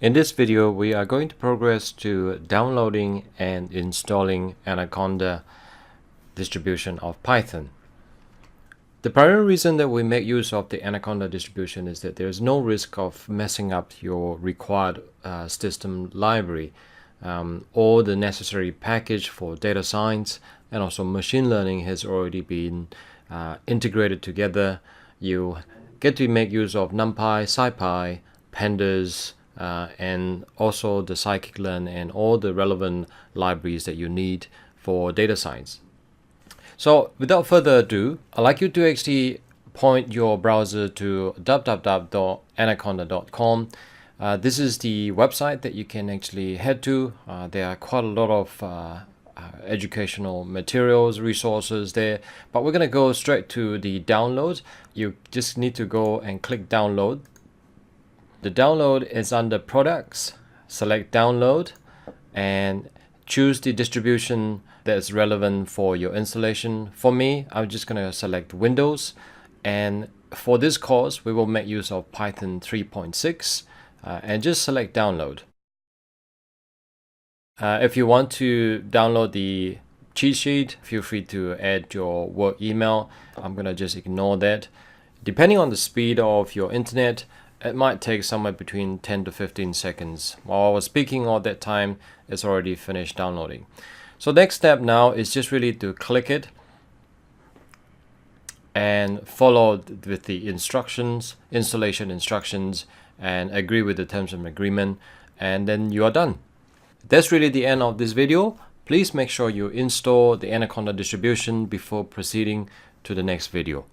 In this video, we are going to progress to downloading and installing Anaconda distribution of Python. The primary reason that we make use of the Anaconda distribution is that there is no risk of messing up your required system library. All the necessary package for data science and also machine learning has already been integrated together. You get to make use of NumPy, SciPy, Pandas, and also the scikit-learn and all the relevant libraries that you need for data science. So without further ado, I'd like you to actually point your browser to www.anaconda.com. This is the website that you can actually head to. There are quite a lot of educational materials, resources there, but we're going to go straight to the download. You just need to go and click download. The download is under products, select download and choose the distribution that's relevant for your installation. For me, I'm just going to select Windows, and for this course we will make use of Python 3.6 and just select download. If you want to download the cheat sheet, feel free to add your work email. I'm going to just ignore that. Depending on the speed of your internet, it might take somewhere between 10 to 15 seconds. While I was speaking all that time, it's already finished downloading. So next step now is just really to click it and follow with the instructions, installation instructions, and agree with the terms of agreement, and then you are done. That's really the end of this video. Please make sure you install the Anaconda distribution before proceeding to the next video.